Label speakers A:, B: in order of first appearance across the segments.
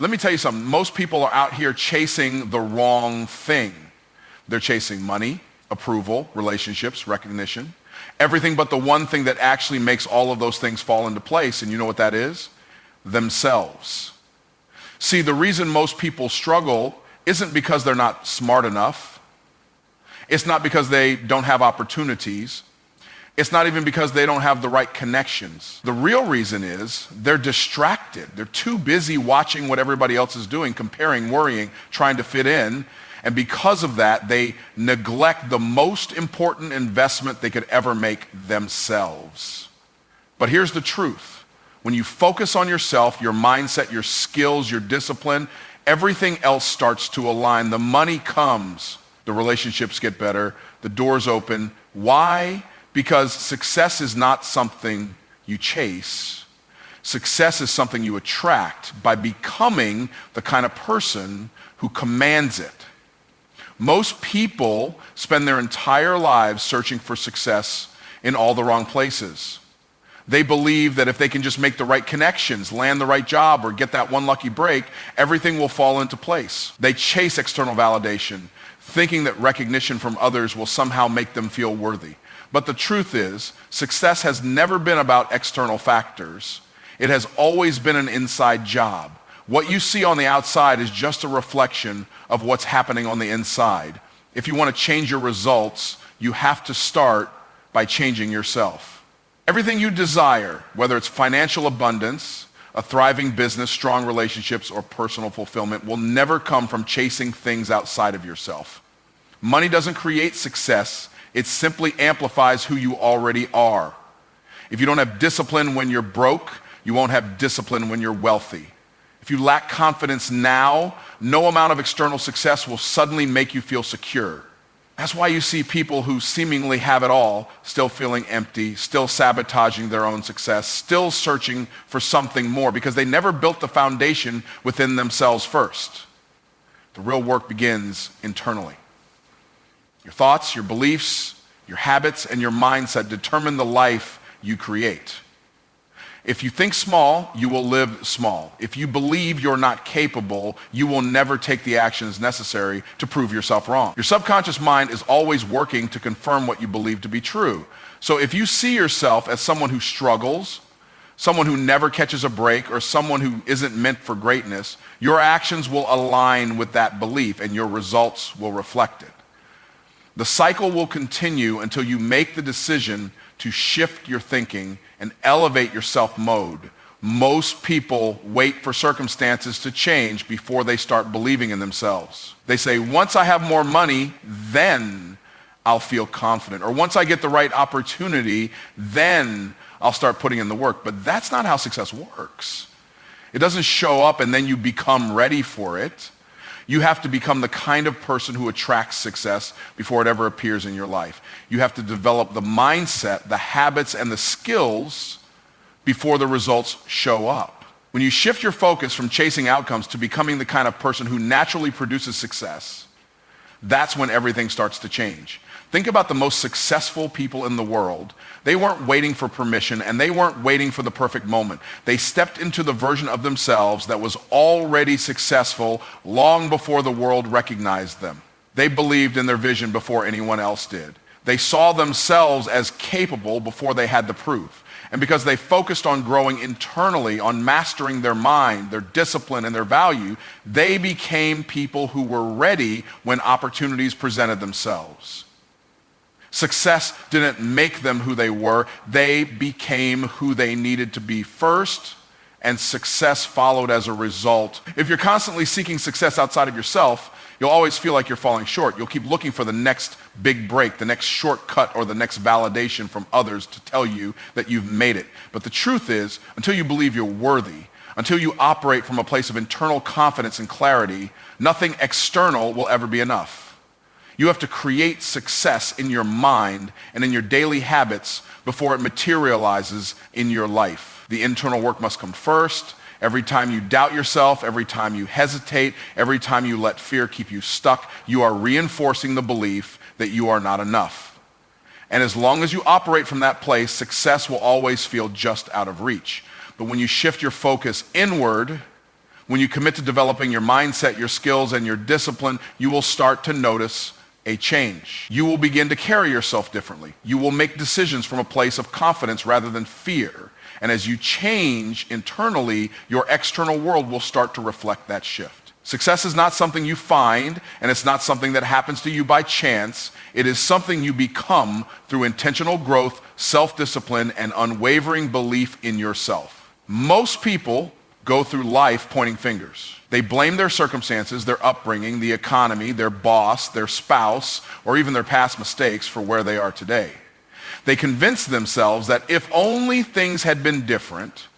A: Let me tell you something. Most people are out here chasing the wrong thing. They're chasing money, approval, relationships, recognition, everything but the one thing that actually makes all of those things fall into place. And you know what that is? Themselves. See, the reason most people struggle isn't because they're not smart enough. It's not because they don't have opportunities. It's not even because they don't have the right connections. The real reason is they're distracted. They're too busy watching what everybody else is doing, comparing, worrying, trying to fit in. And because of that, they neglect the most important investment they could ever make, themselves. But here's the truth. When you focus on yourself, your mindset, your skills, your discipline, everything else starts to align. The money comes, the relationships get better, the doors open. Why? Because success is not something you chase. Success is something you attract by becoming the kind of person who commands it. Most people spend their entire lives searching for success in all the wrong places. They believe that if they can just make the right connections, land the right job, or get that one lucky break, everything will fall into place. They chase external validation, thinking that recognition from others will somehow make them feel worthy. But the truth is, success has never been about external factors. It has always been an inside job. What you see on the outside is just a reflection of what's happening on the inside. If you want to change your results, you have to start by changing yourself. Everything you desire, whether it's financial abundance, a thriving business, strong relationships, or personal fulfillment, will never come from chasing things outside of yourself. Money doesn't create success. It simply amplifies who you already are. If you don't have discipline when you're broke, you won't have discipline when you're wealthy. If you lack confidence now, no amount of external success will suddenly make you feel secure. That's why you see people who seemingly have it all still feeling empty, still sabotaging their own success, still searching for something more because they never built the foundation within themselves first. The real work begins internally. Your thoughts, your beliefs, your habits, and your mindset determine the life you create. If you think small, you will live small. If you believe you're not capable, you will never take the actions necessary to prove yourself wrong. Your subconscious mind is always working to confirm what you believe to be true. So if you see yourself as someone who struggles, someone who never catches a break, or someone who isn't meant for greatness, your actions will align with that belief and your results will reflect it. The cycle will continue until you make the decision to shift your thinking and elevate your self-mode. Most people wait for circumstances to change before they start believing in themselves. They say, once I have more money, then I'll feel confident. Or once I get the right opportunity, then I'll start putting in the work. But that's not how success works. It doesn't show up and then you become ready for it. You have to become the kind of person who attracts success before it ever appears in your life. You have to develop the mindset, the habits, and the skills before the results show up. When you shift your focus from chasing outcomes to becoming the kind of person who naturally produces success, that's when everything starts to change. Think about the most successful people in the world. They weren't waiting for permission and they weren't waiting for the perfect moment. They stepped into the version of themselves that was already successful long before the world recognized them. They believed in their vision before anyone else did. They saw themselves as capable before they had the proof. And because they focused on growing internally, on mastering their mind, their discipline, and their value, they became people who were ready when opportunities presented themselves. Success didn't make them who they were. They became who they needed to be first, and success followed as a result. If you're constantly seeking success outside of yourself, you'll always feel like you're falling short. You'll keep looking for the next big break, the next shortcut, or the next validation from others to tell you that you've made it. But the truth is, until you believe you're worthy, until you operate from a place of internal confidence and clarity, nothing external will ever be enough. You have to create success in your mind and in your daily habits before it materializes in your life. The internal work must come first. Every time you doubt yourself, every time you hesitate, every time you let fear keep you stuck, you are reinforcing the belief that you are not enough. And as long as you operate from that place, success will always feel just out of reach. But when you shift your focus inward, When you commit to developing your mindset, your skills, and your discipline, you will start to notice a change. You will begin to carry yourself differently. You will make decisions from a place of confidence rather than fear. And as you change internally, your external world will start to reflect that shift. Success is not something you find, and it's not something that happens to you by chance. It is something you become through intentional growth, self-discipline, and unwavering belief in yourself. Most people go through life pointing fingers. They blame their circumstances, their upbringing, the economy, their boss, their spouse, or even their past mistakes for where they are today. They convince themselves that if only things had been different,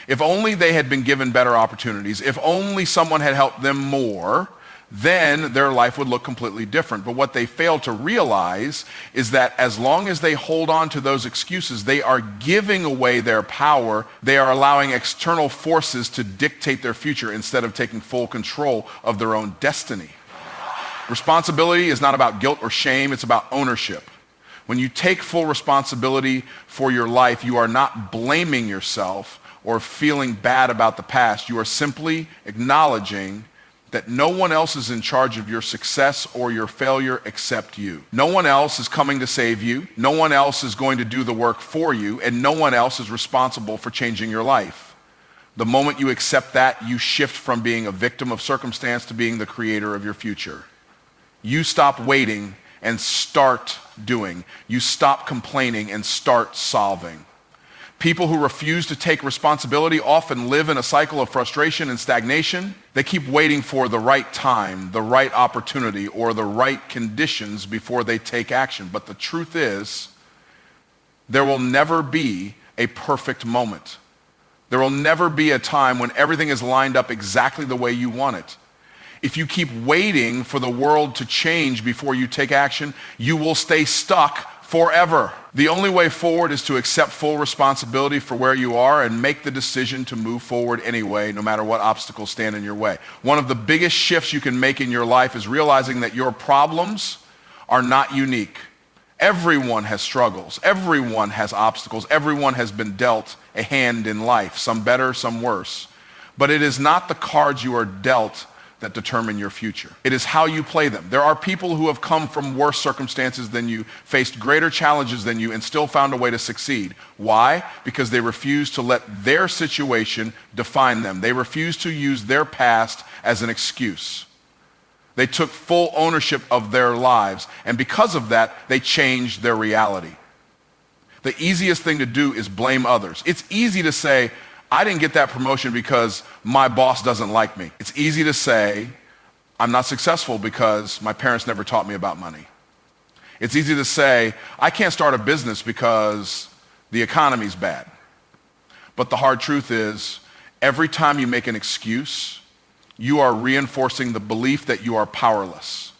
A: if only they had been given better opportunities, if only someone had helped them more, then their life would look completely different. But what they fail to realize is that as long as they hold on to those excuses, they are giving away their power. They are allowing external forces to dictate their future instead of taking full control of their own destiny. Responsibility is not about guilt or shame, it's about ownership. When you take full responsibility for your life, you are not blaming yourself or feeling bad about the past. You are simply acknowledging that no one else is in charge of your success or your failure except you. No one else is coming to save you. No one else is going to do the work for you, and no one else is responsible for changing your life. The moment you accept that, you shift from being a victim of circumstance to being the creator of your future. You stop waiting and start doing. You stop complaining and start solving. People who refuse to take responsibility often live in a cycle of frustration and stagnation. They keep waiting for the right time, the right opportunity, or the right conditions before they take action. But the truth is, there will never be a perfect moment. There will never be a time when everything is lined up exactly the way you want it. If you keep waiting for the world to change before you take action, you will stay stuck forever. The only way forward is to accept full responsibility for where you are and make the decision to move forward anyway, no matter what obstacles stand in your way. One of the biggest shifts you can make in your life is realizing that your problems are not unique. Everyone has struggles. Everyone has obstacles. Everyone has been dealt a hand in life, some better, some worse. But it is not the cards you are dealt that determine your future. It is how you play them. There are people who have come from worse circumstances than you, faced greater challenges than you, and still found a way to succeed. Why? Because they refuse to let their situation define them. They refuse to use their past as an excuse. They took full ownership of their lives, and because of that, they changed their reality. The easiest thing to do is blame others. It's easy to say, I didn't get that promotion because my boss doesn't like me. It's easy to say, I'm not successful because my parents never taught me about money. It's easy to say, I can't start a business because the economy's bad. But the hard truth is, every time you make an excuse, you are reinforcing the belief that you are powerless.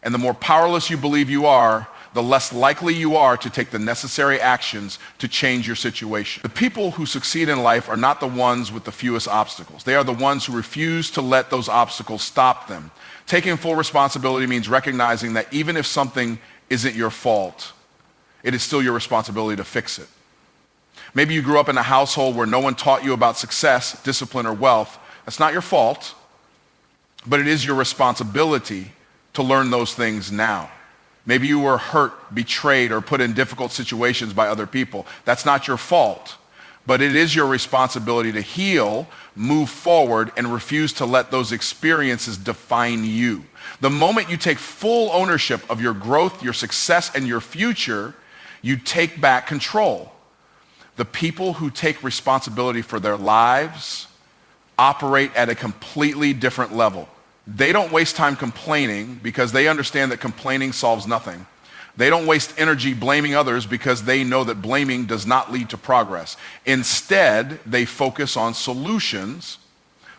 A: And the more powerless you believe you are, the less likely you are to take the necessary actions to change your situation. The people who succeed in life are not the ones with the fewest obstacles. They are the ones who refuse to let those obstacles stop them. Taking full responsibility means recognizing that even if something isn't your fault, it is still your responsibility to fix it. Maybe you grew up in a household where no one taught you about success, discipline, or wealth. That's not your fault, but it is your responsibility to learn those things now. Maybe you were hurt, betrayed, or put in difficult situations by other people. That's not your fault, but it is your responsibility to heal, move forward, and refuse to let those experiences define you. The moment you take full ownership of your growth, your success, and your future, you take back control. The people who take responsibility for their lives operate at a completely different level. They don't waste time complaining because they understand that complaining solves nothing. They don't waste energy blaming others because they know that blaming does not lead to progress. Instead, they focus on solutions.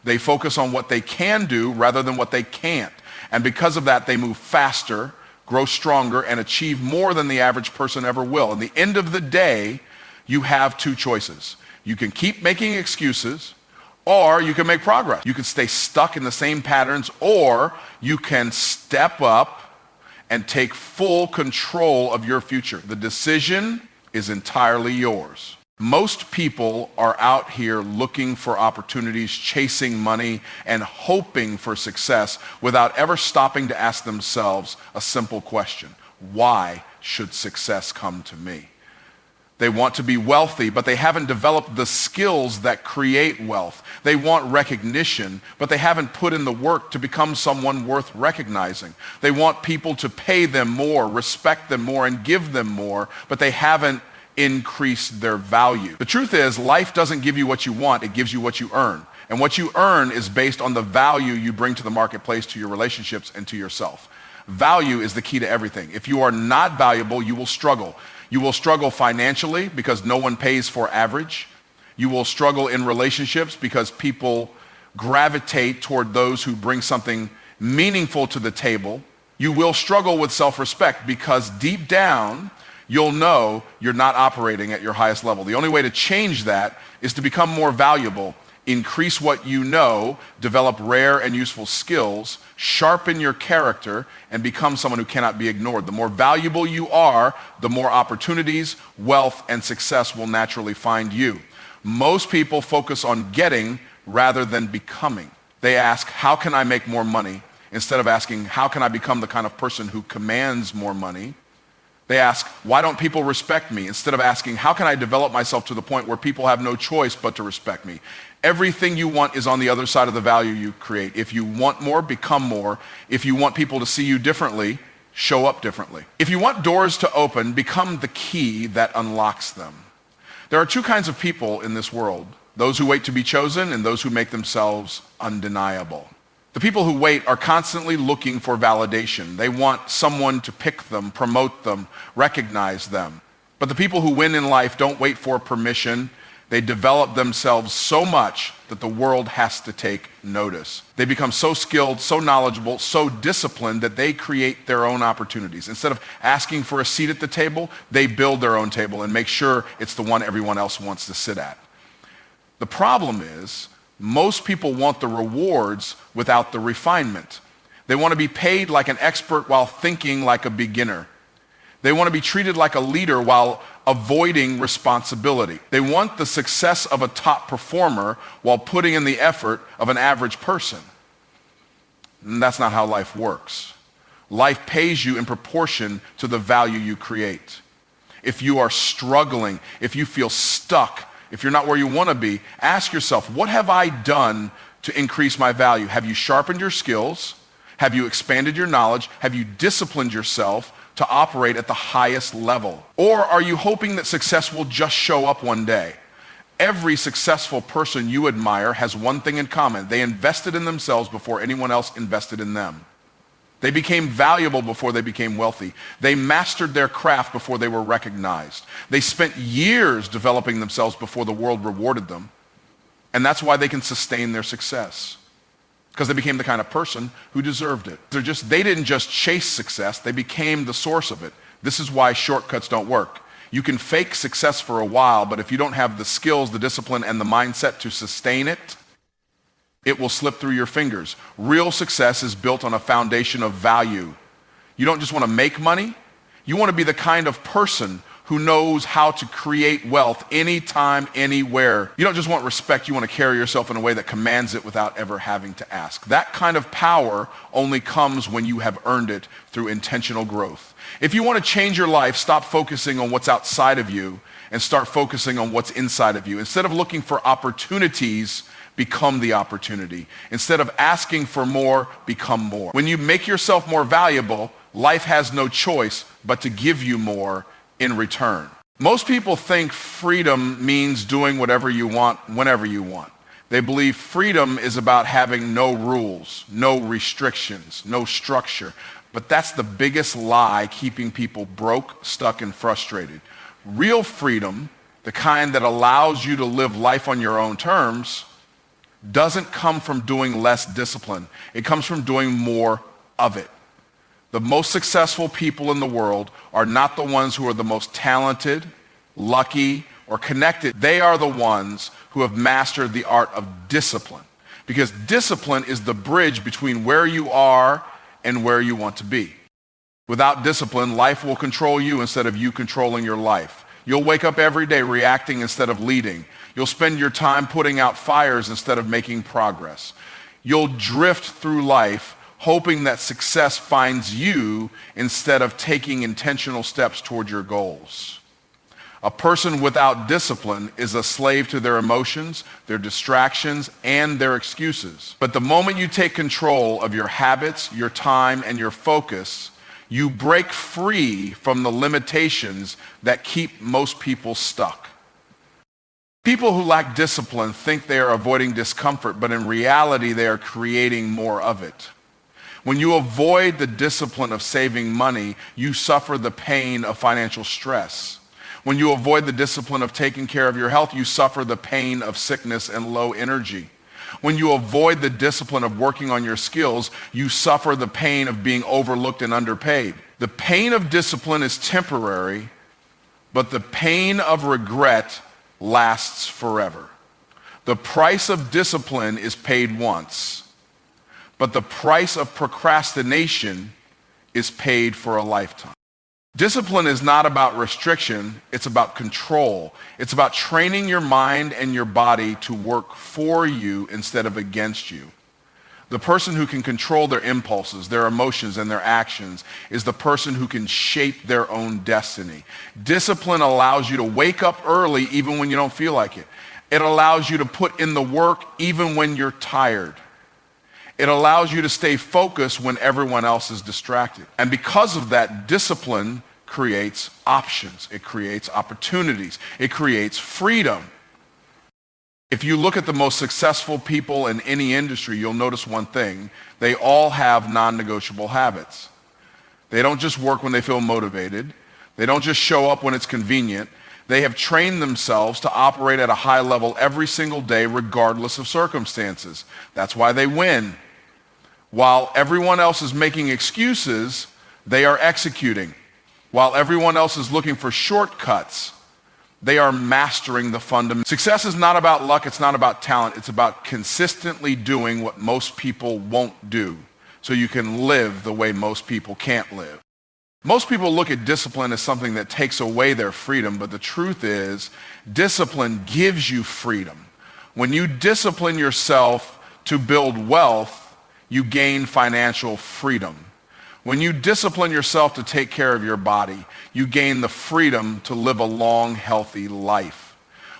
A: They focus on what they can do rather than what they can't. And because of that, they move faster, grow stronger, and achieve more than the average person ever will. At the end of the day, you have two choices. You can keep making excuses, or you can make progress. You can stay stuck in the same patterns, or you can step up and take full control of your future. The decision is entirely yours. Most people are out here looking for opportunities, chasing money, and hoping for success without ever stopping to ask themselves a simple question: why should success come to me? They want to be wealthy, but they haven't developed the skills that create wealth. They want recognition, but they haven't put in the work to become someone worth recognizing. They want people to pay them more, respect them more, and give them more, but they haven't increase their value. The truth is, life doesn't give you what you want, it gives you what you earn. And what you earn is based on the value you bring to the marketplace, to your relationships, and to yourself. Value is the key to everything. If you are not valuable, you will struggle. You will struggle financially because no one pays for average. You will struggle in relationships because people gravitate toward those who bring something meaningful to the table. You will struggle with self-respect because deep down, you'll know you're not operating at your highest level. The only way to change that is to become more valuable, increase what you know, develop rare and useful skills, sharpen your character, and become someone who cannot be ignored. The more valuable you are, the more opportunities, wealth, and success will naturally find you. Most people focus on getting rather than becoming. They ask, how can I make more money? Instead of asking, how can I become the kind of person who commands more money? They ask, why don't people respect me? Instead of asking, how can I develop myself to the point where people have no choice but to respect me? Everything you want is on the other side of the value you create. If you want more, become more. If you want people to see you differently, show up differently. If you want doors to open, become the key that unlocks them. There are two kinds of people in this world: those who wait to be chosen and those who make themselves undeniable. The people who wait are constantly looking for validation. They want someone to pick them, promote them, recognize them. But the people who win in life don't wait for permission. They develop themselves so much that the world has to take notice. They become so skilled, so knowledgeable, so disciplined that they create their own opportunities. Instead of asking for a seat at the table, they build their own table and make sure it's the one everyone else wants to sit at. The problem is, most people want the rewards without the refinement. They want to be paid like an expert while thinking like a beginner. They want to be treated like a leader while avoiding responsibility. They want the success of a top performer while putting in the effort of an average person. And that's not how life works. Life pays you in proportion to the value you create. If you are struggling, if you feel stuck, if you're not where you want to be, ask yourself, what have I done to increase my value? Have you sharpened your skills? Have you expanded your knowledge? Have you disciplined yourself to operate at the highest level? Or are you hoping that success will just show up one day? Every successful person you admire has one thing in common: they invested in themselves before anyone else invested in them. They became valuable before they became wealthy. They mastered their craft before they were recognized. They spent years developing themselves before the world rewarded them. And that's why they can sustain their success, because they became the kind of person who deserved it. They didn't just chase success, they became the source of it. This is why shortcuts don't work. You can fake success for a while, but if you don't have the skills, the discipline, and the mindset to sustain it, it will slip through your fingers. Real success is built on a foundation of value. You don't just want to make money. You want to be the kind of person who knows how to create wealth anytime, anywhere. You don't just want respect. You want to carry yourself in a way that commands it without ever having to ask. That kind of power only comes when you have earned it through intentional growth. If you want to change your life, stop focusing on what's outside of you and start focusing on what's inside of you. Instead of looking for opportunities, become the opportunity. Instead of asking for more, become more. When you make yourself more valuable, life has no choice but to give you more in return. Most people think freedom means doing whatever you want, whenever you want. They believe freedom is about having no rules, no restrictions, no structure. But that's the biggest lie keeping people broke, stuck, and frustrated. Real freedom, the kind that allows you to live life on your own terms, doesn't come from doing less discipline. It comes from doing more of it. The most successful people in the world are not the ones who are the most talented, lucky, or connected. They are the ones who have mastered the art of discipline. Because discipline is the bridge between where you are and where you want to be. Without discipline, life will control you instead of you controlling your life. You'll wake up every day reacting instead of leading. You'll spend your time putting out fires instead of making progress. You'll drift through life hoping that success finds you instead of taking intentional steps toward your goals. A person without discipline is a slave to their emotions, their distractions, and their excuses. But the moment you take control of your habits, your time, and your focus, you break free from the limitations that keep most people stuck. People who lack discipline think they are avoiding discomfort, but in reality, they are creating more of it. When you avoid the discipline of saving money, you suffer the pain of financial stress. When you avoid the discipline of taking care of your health, you suffer the pain of sickness and low energy. When you avoid the discipline of working on your skills, you suffer the pain of being overlooked and underpaid. The pain of discipline is temporary, but the pain of regret lasts forever. The price of discipline is paid once, but the price of procrastination is paid for a lifetime. Discipline is not about restriction, it's about control. It's about training your mind and your body to work for you instead of against you. The person who can control their impulses, their emotions, and their actions is the person who can shape their own destiny. Discipline allows you to wake up early even when you don't feel like it. It allows you to put in the work even when you're tired. It allows you to stay focused when everyone else is distracted. And because of that, discipline creates options. It creates opportunities. It creates freedom. If you look at the most successful people in any industry, you'll notice one thing. They all have non-negotiable habits. They don't just work when they feel motivated. They don't just show up when it's convenient. They have trained themselves to operate at a high level every single day, regardless of circumstances. That's why they win. While everyone else is making excuses, they are executing. While everyone else is looking for shortcuts, they are mastering the fundamentals. Success is not about luck, it's not about talent, it's about consistently doing what most people won't do, so you can live the way most people can't live. Most people look at discipline as something that takes away their freedom, but the truth is, discipline gives you freedom. When you discipline yourself to build wealth, you gain financial freedom. When you discipline yourself to take care of your body, you gain the freedom to live a long, healthy life.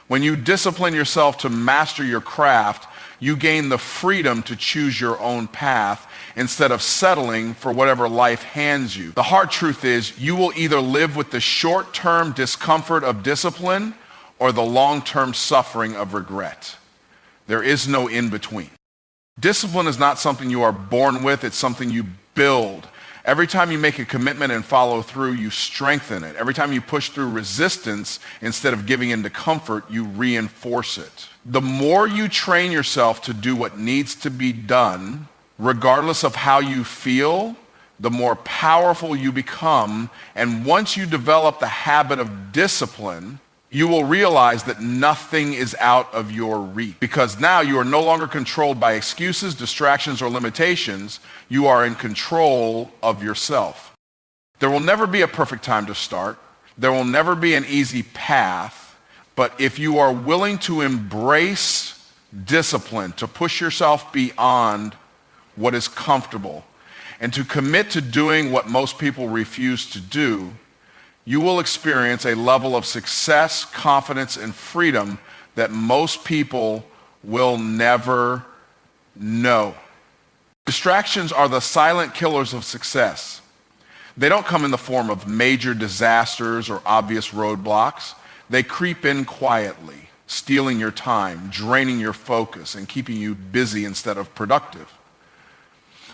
A: When you discipline yourself to master your craft, you gain the freedom to choose your own path instead of settling for whatever life hands you. The hard truth is, you will either live with the short-term discomfort of discipline or the long-term suffering of regret. There is no in-between. Discipline is not something you are born with, it's something you build. Every time you make a commitment and follow through, you strengthen it. Every time you push through resistance instead of giving into comfort, you reinforce it. The more you train yourself to do what needs to be done, regardless of how you feel, the more powerful you become. And once you develop the habit of discipline, you will realize that nothing is out of your reach, because now you are no longer controlled by excuses, distractions, or limitations. You are in control of yourself. There will never be a perfect time to start. There will never be an easy path. But if you are willing to embrace discipline, to push yourself beyond what is comfortable, and to commit to doing what most people refuse to do, you will experience a level of success, confidence, and freedom that most people will never know. Distractions are the silent killers of success. They don't come in the form of major disasters or obvious roadblocks. They creep in quietly, stealing your time, draining your focus, and keeping you busy instead of productive.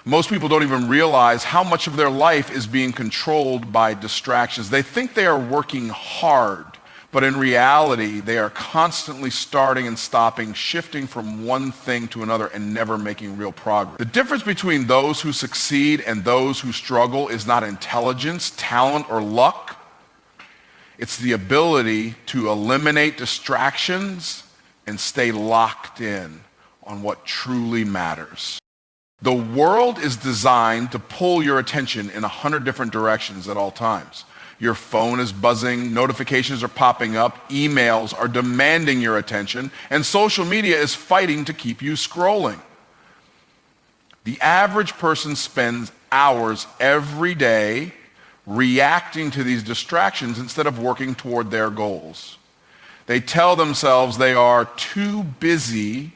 A: Most people don't even realize how much of their life is being controlled by distractions. They think they are working hard, but in reality, they are constantly starting and stopping, shifting from one thing to another and never making real progress. The difference between those who succeed and those who struggle is not intelligence, talent, or luck. It's the ability to eliminate distractions and stay locked in on what truly matters. The world is designed to pull your attention in 100 different directions at all times. Your phone is buzzing, notifications are popping up, emails are demanding your attention, and social media is fighting to keep you scrolling. The average person spends hours every day reacting to these distractions instead of working toward their goals. They tell themselves they are too busy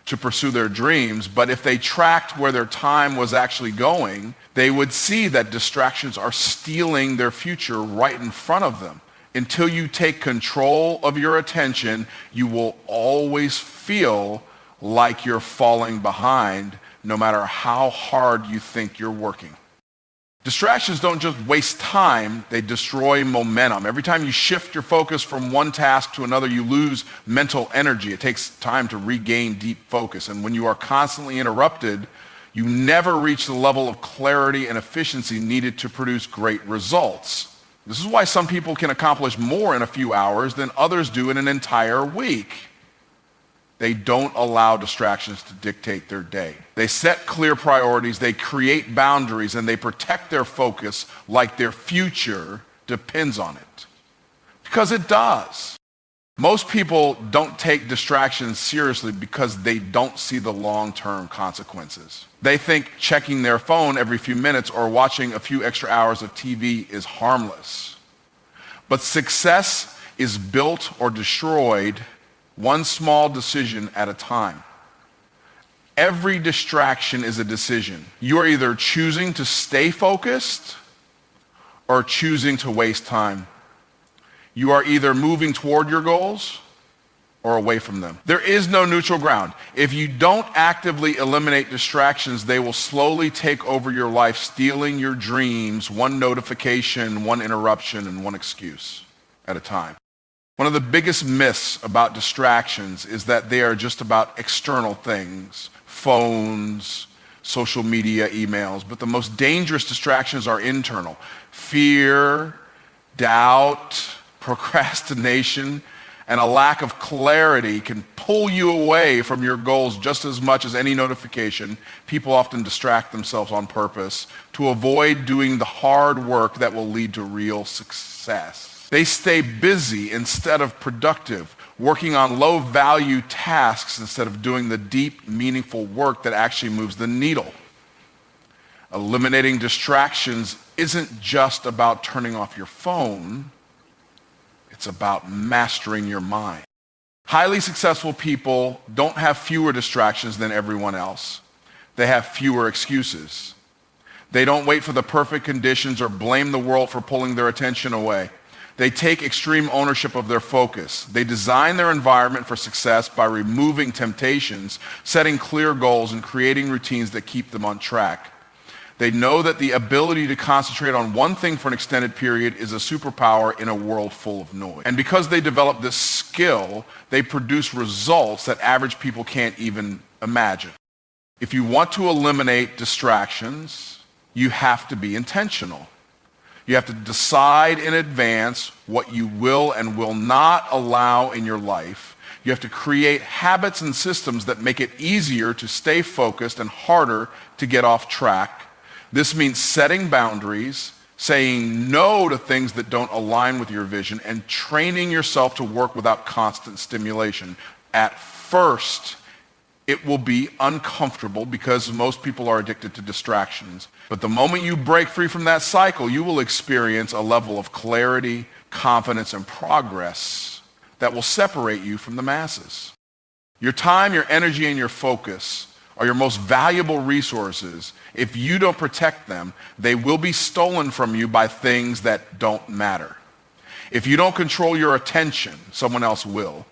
A: to pursue their dreams, but if they tracked where their time was actually going, they would see that distractions are stealing their future right in front of them. Until you take control of your attention, you will always feel like you're falling behind, no matter how hard you think you're working. Distractions don't just waste time, they destroy momentum. Every time you shift your focus from one task to another, you lose mental energy. It takes time to regain deep focus. And when you are constantly interrupted, you never reach the level of clarity and efficiency needed to produce great results. This is why some people can accomplish more in a few hours than others do in an entire week. They don't allow distractions to dictate their day. They set clear priorities, they create boundaries, and they protect their focus like their future depends on it. Because it does. Most people don't take distractions seriously because they don't see the long-term consequences. They think checking their phone every few minutes or watching a few extra hours of TV is harmless. But success is built or destroyed one small decision at a time. Every distraction is a decision. You are either choosing to stay focused or choosing to waste time. You are either moving toward your goals or away from them. There is no neutral ground. If you don't actively eliminate distractions, they will slowly take over your life, stealing your dreams, one notification, one interruption, and one excuse at a time. One of the biggest myths about distractions is that they are just about external things, phones, social media, emails, but the most dangerous distractions are internal. Fear, doubt, procrastination, and a lack of clarity can pull you away from your goals just as much as any notification. People often distract themselves on purpose to avoid doing the hard work that will lead to real success. They stay busy instead of productive, working on low-value tasks instead of doing the deep, meaningful work that actually moves the needle. Eliminating distractions isn't just about turning off your phone. It's about mastering your mind. Highly successful people don't have fewer distractions than everyone else. They have fewer excuses. They don't wait for the perfect conditions or blame the world for pulling their attention away. They take extreme ownership of their focus. They design their environment for success by removing temptations, setting clear goals, and creating routines that keep them on track. They know that the ability to concentrate on one thing for an extended period is a superpower in a world full of noise. And because they develop this skill, they produce results that average people can't even imagine. If you want to eliminate distractions, you have to be intentional. You have to decide in advance what you will and will not allow in your life. You have to create habits and systems that make it easier to stay focused and harder to get off track. This means setting boundaries, saying no to things that don't align with your vision, and training yourself to work without constant stimulation. At first, it will be uncomfortable because most people are addicted to distractions. But the moment you break free from that cycle, you will experience a level of clarity, confidence, and progress that will separate you from the masses. Your time, your energy, and your focus are your most valuable resources. If you don't protect them, they will be stolen from you by things that don't matter. If you don't control your attention, someone else will.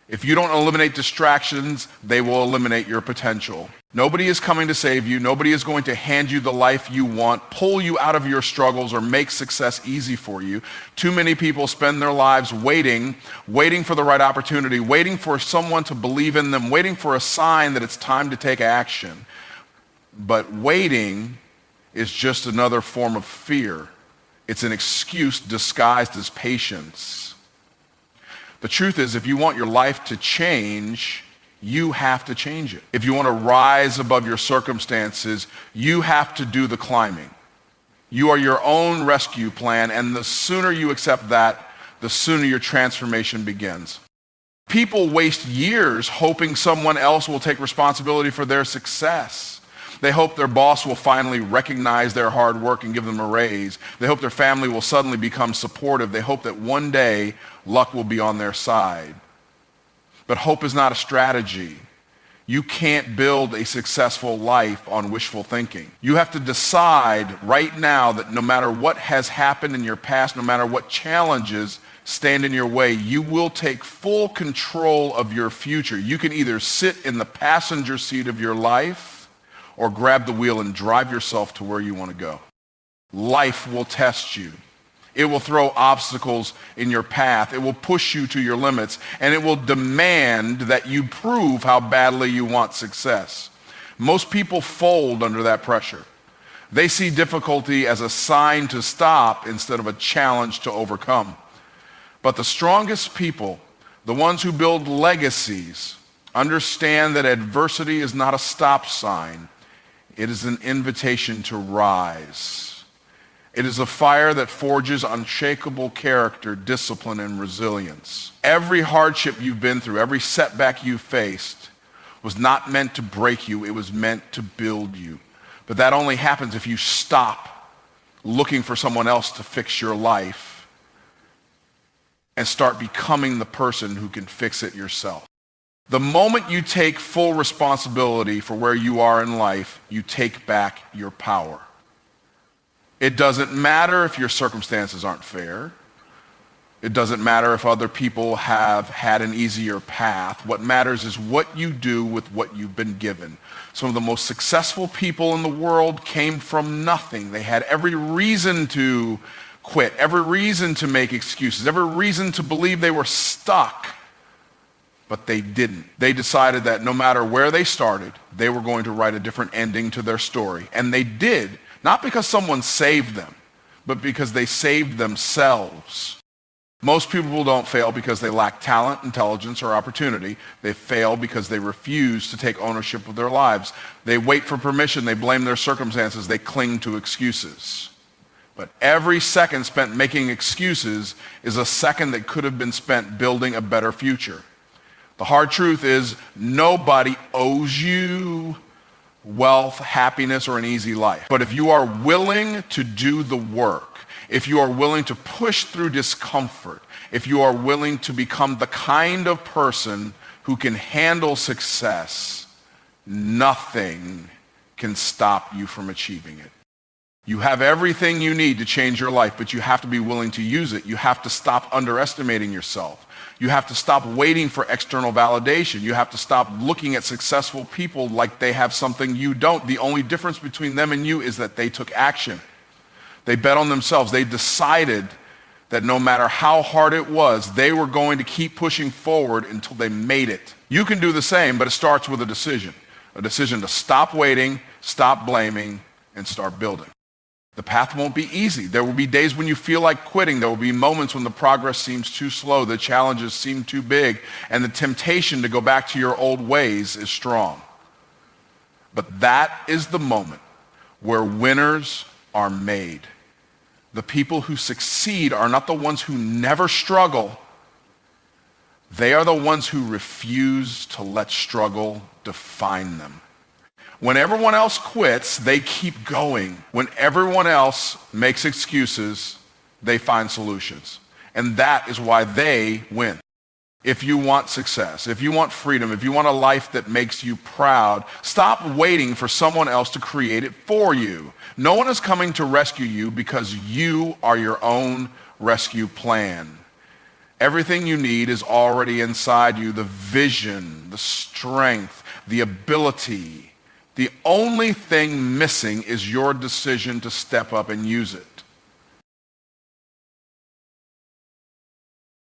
A: If you don't eliminate distractions, they will eliminate your potential. Nobody is coming to save you. Nobody is going to hand you the life you want, pull you out of your struggles, or make success easy for you. Too many people spend their lives waiting for the right opportunity, waiting for someone to believe in them, waiting for a sign that it's time to take action. But waiting is just another form of fear. It's an excuse disguised as patience. The truth is, if you want your life to change, you have to change it. If you want to rise above your circumstances, you have to do the climbing. You are your own rescue plan, and the sooner you accept that, the sooner your transformation begins. People waste years hoping someone else will take responsibility for their success. They hope their boss will finally recognize their hard work and give them a raise. They hope their family will suddenly become supportive. They hope that one day luck will be on their side. But hope is not a strategy. You can't build a successful life on wishful thinking. You have to decide right now that no matter what has happened in your past, no matter what challenges stand in your way, you will take full control of your future. You can either sit in the passenger seat of your life or grab the wheel and drive yourself to where you want to go. Life will test you. It will throw obstacles in your path. It will push you to your limits, and it will demand that you prove how badly you want success. Most people fold under that pressure. They see difficulty as a sign to stop instead of a challenge to overcome. But the strongest people, the ones who build legacies, understand that adversity is not a stop sign. It is an invitation to rise. It is a fire that forges unshakable character, discipline, and resilience. Every hardship you've been through, every setback you faced was not meant to break you. It was meant to build you. But that only happens if you stop looking for someone else to fix your life and start becoming the person who can fix it yourself. The moment you take full responsibility for where you are in life, you take back your power. It doesn't matter if your circumstances aren't fair. It doesn't matter if other people have had an easier path. What matters is what you do with what you've been given. Some of the most successful people in the world came from nothing. They had every reason to quit, every reason to make excuses, every reason to believe they were stuck. But they didn't. They decided that no matter where they started, they were going to write a different ending to their story. And they did. Not because someone saved them, but because they saved themselves. Most people don't fail because they lack talent, intelligence, or opportunity. They fail because they refuse to take ownership of their lives. They wait for permission. They blame their circumstances. They cling to excuses. But every second spent making excuses is a second that could have been spent building a better future. The hard truth is nobody owes you wealth, happiness, or an easy life. But if you are willing to do the work, if you are willing to push through discomfort, if you are willing to become the kind of person who can handle success, nothing can stop you from achieving it. You have everything you need to change your life, but you have to be willing to use it. You have to stop underestimating yourself. You have to stop waiting for external validation. You have to stop looking at successful people like they have something you don't. The only difference between them and you is that they took action. They bet on themselves. They decided that no matter how hard it was, they were going to keep pushing forward until they made it. You can do the same, but it starts with a decision to stop waiting, stop blaming, and start building. The path won't be easy. There will be days when you feel like quitting. There will be moments when the progress seems too slow, the challenges seem too big, and the temptation to go back to your old ways is strong. But that is the moment where winners are made. The people who succeed are not the ones who never struggle. They are the ones who refuse to let struggle define them. When everyone else quits, they keep going. When everyone else makes excuses, they find solutions. And that is why they win. If you want success, if you want freedom, if you want a life that makes you proud, stop waiting for someone else to create it for you. No one is coming to rescue you because you are your own rescue plan. Everything you need is already inside you, the vision, the strength, the ability. The only thing missing is your decision to step up and use it.